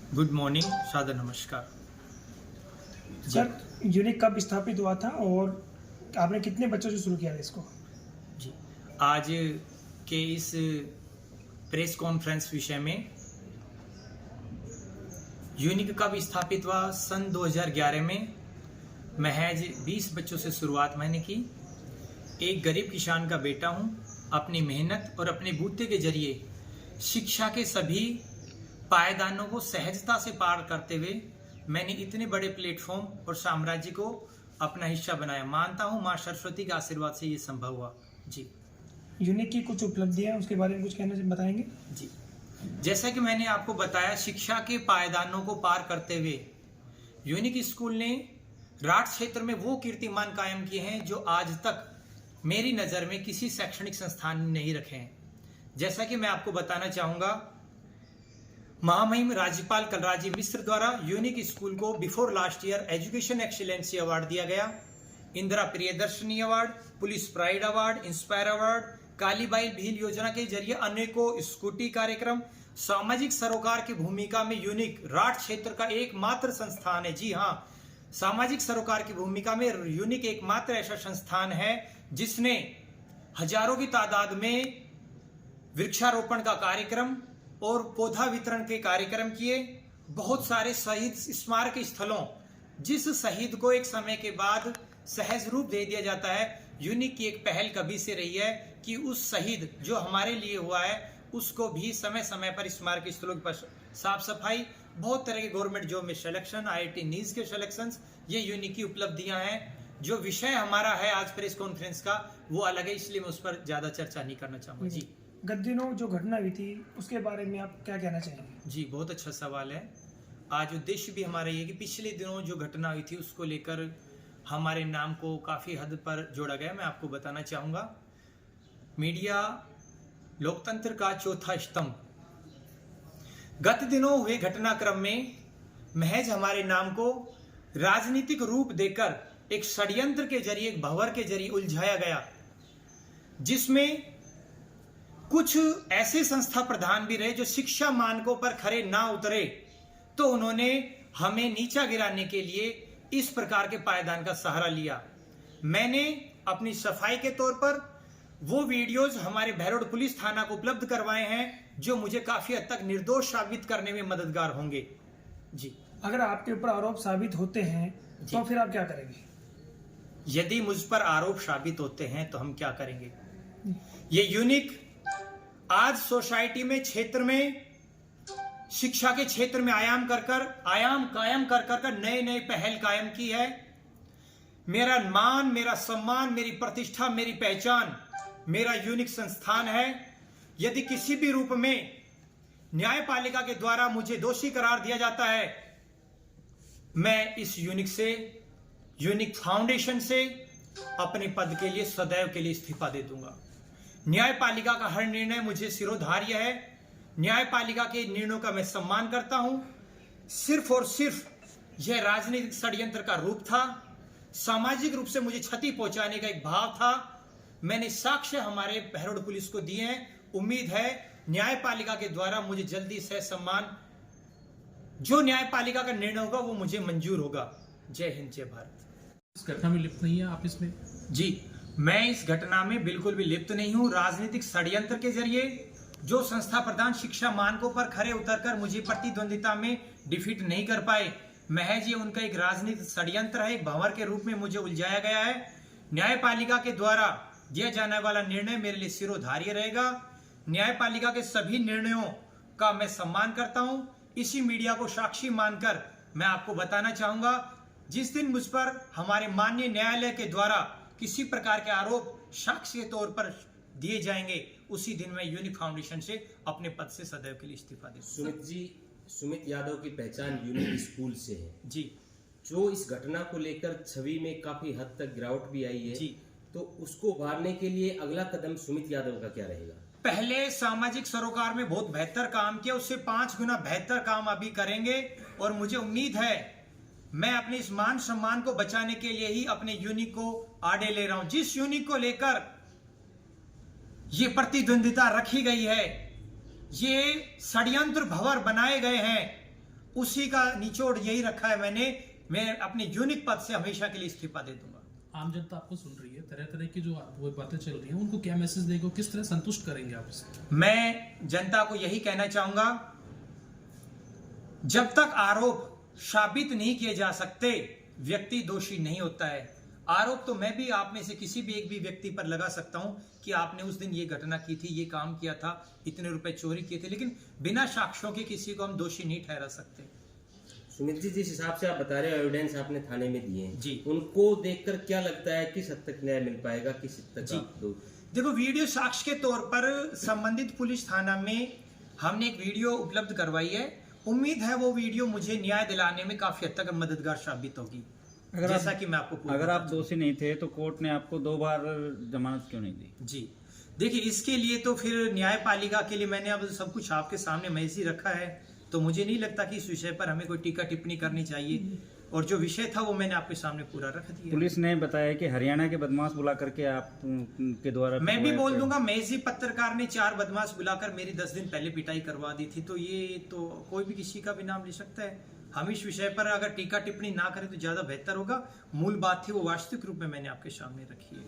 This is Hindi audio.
गुड मॉर्निंग, सादर नमस्कार। सर, यूनिक कब स्थापित हुआ था और आपने कितने बच्चों से शुरू किया था इसको? जी, आज के इस प्रेस कॉन्फ्रेंस विषय में यूनिक कब स्थापित हुआ, सन 2011 में महज 20 बच्चों से शुरुआत मैंने की। एक गरीब किसान का बेटा हूं। अपनी मेहनत और अपने बूते के जरिए शिक्षा के सभी पायदानों को सहजता से पार करते हुए मैंने इतने बड़े प्लेटफॉर्म और साम्राज्य को अपना हिस्सा बनाया। मानता हूं मां सरस्वती के आशीर्वाद से ये संभव हुआ। जी, यूनिक की कुछ उपलब्धियां, उसके बारे में कुछ कहना बताएंगे? जी, जैसा कि मैंने आपको बताया, शिक्षा के पायदानों को पार करते हुए यूनिक स्कूल ने राठ क्षेत्र में वो कीर्तिमान कायम किए हैं जो आज तक मेरी नज़र में किसी शैक्षणिक संस्थान ने नहीं रखे हैं। जैसा कि मैं आपको बताना चाहूंगा, महामहिम राज्यपाल कलराज मिश्र द्वारा यूनिक स्कूल को before last year education excellency award दिया गया। Indira Priyadarshini award, police pride award, inspire award, Kalibai Bhil योजना के जरिए अनेकों स्कूटी कार्यक्रम, सामाजिक सरोकार की भूमिका में यूनिक राठ क्षेत्र का एकमात्र संस्थान है। जी हाँ, सामाजिक सरोकार की भूमिका में यूनिक एकमात्र ऐसा संस्थान है जिसने हजारों की तादाद में वृक्षारोपण का कार्यक्रम और पौधा वितरण के कार्यक्रम किए। बहुत सारे शहीद स्मारक स्थलों, जिस शहीद को एक समय के बाद सहज रूप दे दिया जाता है, यूनिक की एक पहल कभी से रही है कि उस शहीद जो हमारे लिए हुआ है उसको भी समय समय पर स्मारक स्थलों पर साफ सफाई, बहुत तरह के गवर्नमेंट जॉब में सिलेक्शन, IIT नीज के सिलेक्शन, ये यूनिक की उपलब्धियां हैं। जो विषय हमारा है आज प्रेस कॉन्फ्रेंस का वो अलग है, इसलिए मैं उस पर ज्यादा चर्चा नहीं करना चाहूंगा। जी, गत दिनों जो घटना हुई थी उसके बारे में आप क्या कहना चाहेंगे? जी, बहुत अच्छा सवाल है। आज उद्देश्य भी हमारा ये कि पिछले दिनों जो घटना हुई थी उसको लेकर हमारे नाम को काफ़ी हद पर जोड़ा गया। मैं आपको बताना चाहूँगा, मीडिया लोकतंत्र का चौथा स्तंभ। गत दिनों हुए घटनाक्रम में महज हमारे नाम को राजनीतिक रूप देकर एक षड्यंत्र के जरिए, एक भंवर के जरिए उलझाया गया, जिसमें कुछ ऐसे संस्था प्रधान भी रहे जो शिक्षा मानकों पर खरे ना उतरे, तो उन्होंने हमें नीचा गिराने के लिए इस प्रकार के पायदान का सहारा लिया। मैंने अपनी सफाई के तौर पर वो वीडियोज हमारे बहरोड पुलिस थाना को उपलब्ध करवाए हैं जो मुझे काफी हद तक निर्दोष साबित करने में मददगार होंगे। जी, अगर आपके ऊपर आरोप साबित होते हैं तो फिर आप क्या करेंगे? यदि मुझ पर आरोप साबित होते हैं तो हम क्या करेंगे? ये यूनिक आज सोसाइटी में, क्षेत्र में, शिक्षा के क्षेत्र में आयाम कायम कर नए नए पहल कायम की है। मेरा मान, मेरा सम्मान, मेरी प्रतिष्ठा, मेरी पहचान मेरा यूनिक संस्थान है। यदि किसी भी रूप में न्यायपालिका के द्वारा मुझे दोषी करार दिया जाता है, मैं इस यूनिक फाउंडेशन से अपने पद के लिए सदैव के लिए इस्तीफा दे दूंगा। न्यायपालिका का हर निर्णय मुझे शिरोधार्य है। न्यायपालिका के निर्णयों का मैं सम्मान करता हूं। सिर्फ और सिर्फ यह राजनीतिक षड्यंत्र का रूप था, सामाजिक रूप से मुझे क्षति पहुंचाने का एक भाव था। मैंने साक्ष्य हमारे बहरोड पुलिस को दिए हैं। उम्मीद है न्यायपालिका के द्वारा मुझे जल्दी से सम्मान, जो न्यायपालिका का निर्णय होगा वो मुझे मंजूर होगा। जय हिंद, जय भारत। इस घटना में लिप्त नहीं है आप इसमें? जी, मैं इस घटना में बिल्कुल भी लिप्त नहीं हूं। राजनीतिक षड्यंत्र के जरिए जो संस्था प्रधान शिक्षा मानकों पर खरे उतरकर मुझे प्रतिद्वंदिता में डिफीट नहीं कर पाए, महज ये उनका एक राजनीतिक षड्यंत्र है, एक भंवर के रूप में मुझे उलझाया गया है। न्यायपालिका के द्वारा दिया जाने वाला निर्णय मेरे लिए शिरोधार्य रहेगा। न्यायपालिका के सभी निर्णयों का मैं सम्मान करता हूं। इसी मीडिया को साक्षी मानकर मैं आपको बताना चाहूंगा, जिस दिन मुझ पर हमारे माननीय न्यायालय के द्वारा किसी प्रकार के आरोप साक्ष्य के तौर पर दिए जाएंगे, उसी दिन मैं यूनिक फाउंडेशन से अपने पद से सदैव के लिए इस्तीफा दे दूंगा। सुमित यादव की पहचान यूनिक स्कूल से है। जी, जो इस घटना को लेकर छवि में काफी हद तक गिरावट भी आई है, जी, तो उसको उभारने के लिए अगला कदम सुमित यादव का क्या रहेगा? पहले सामाजिक सरोकार में बहुत बेहतर काम किया, उससे 5 गुना बेहतर काम अभी करेंगे। और मुझे उम्मीद है मैं अपने इस मान सम्मान को बचाने के लिए ही अपने यूनिक को आड़े ले रहा हूं। जिस यूनिक को लेकर ये प्रतिद्वंदिता रखी गई है, ये षड्यंत्र भंवर बनाए गए हैं, उसी का निचोड़ यही रखा है मैंने। मैं अपने यूनिक पद से हमेशा के लिए इस्तीफा दे दूंगा। आम जनता आपको सुन रही है, तरह तरह की जो वो बातें चल रही हैं, उनको क्या मैसेज देंगे, किस तरह संतुष्ट करेंगे आप इससे? मैं जनता को यही कहना चाहूंगा, जब तक आरोप साबित नहीं किए जा सकते व्यक्ति दोषी नहीं होता है। आरोप तो मैं भी आप में से किसी भी एक भी व्यक्ति पर लगा सकता हूं कि आपने उस दिन ये घटना की थी, ये काम किया था, इतने रुपए चोरी किए थे, लेकिन बिना साक्ष्यों के किसी को हम दोषी नहीं ठहरा सकते। सुमित जी, जिस हिसाब से आप बता रहे हो एविडेंस आपने थाने में दिए हैं जी, उनको देखकर क्या लगता है किस हद तक न्याय मिल पाएगा, किस हद तक जी। आप दो? देखो, वीडियो साक्ष्य के तौर पर संबंधित पुलिस थाना में हमने एक वीडियो उपलब्ध करवाई है। उम्मीद है वो वीडियो मुझे न्याय दिलाने में काफी हद तक मददगार साबित होगी। जैसा कि मैं आपको पूर्व अगर आप बता चुका दोषी नहीं थे तो कोर्ट ने आपको 2 बार जमानत क्यों नहीं दी? जी, देखिए, इसके लिए तो फिर न्यायपालिका के लिए मैंने अब सब कुछ आपके सामने महज ही रखा है, तो मुझे नहीं लगता कि इस विषय पर हमें कोई टीका टिप्पणी करनी चाहिए। और जो विषय था वो मैंने आपके सामने पूरा रख दिया। पुलिस ने बताया कि हरियाणा के बदमाश बुला करके आप के द्वारा मैं भी बोल दूंगा, महज ही पत्रकार ने 4 बदमाश बुलाकर मेरी 10 दिन पहले पिटाई करवा दी थी, तो ये तो कोई भी किसी का भी नाम ले सकता है। हम इस विषय पर अगर टीका टिप्पणी ना करें तो ज्यादा बेहतर होगा। मूल बात थी वो वास्तविक रूप में मैंने आपके सामने रखी है।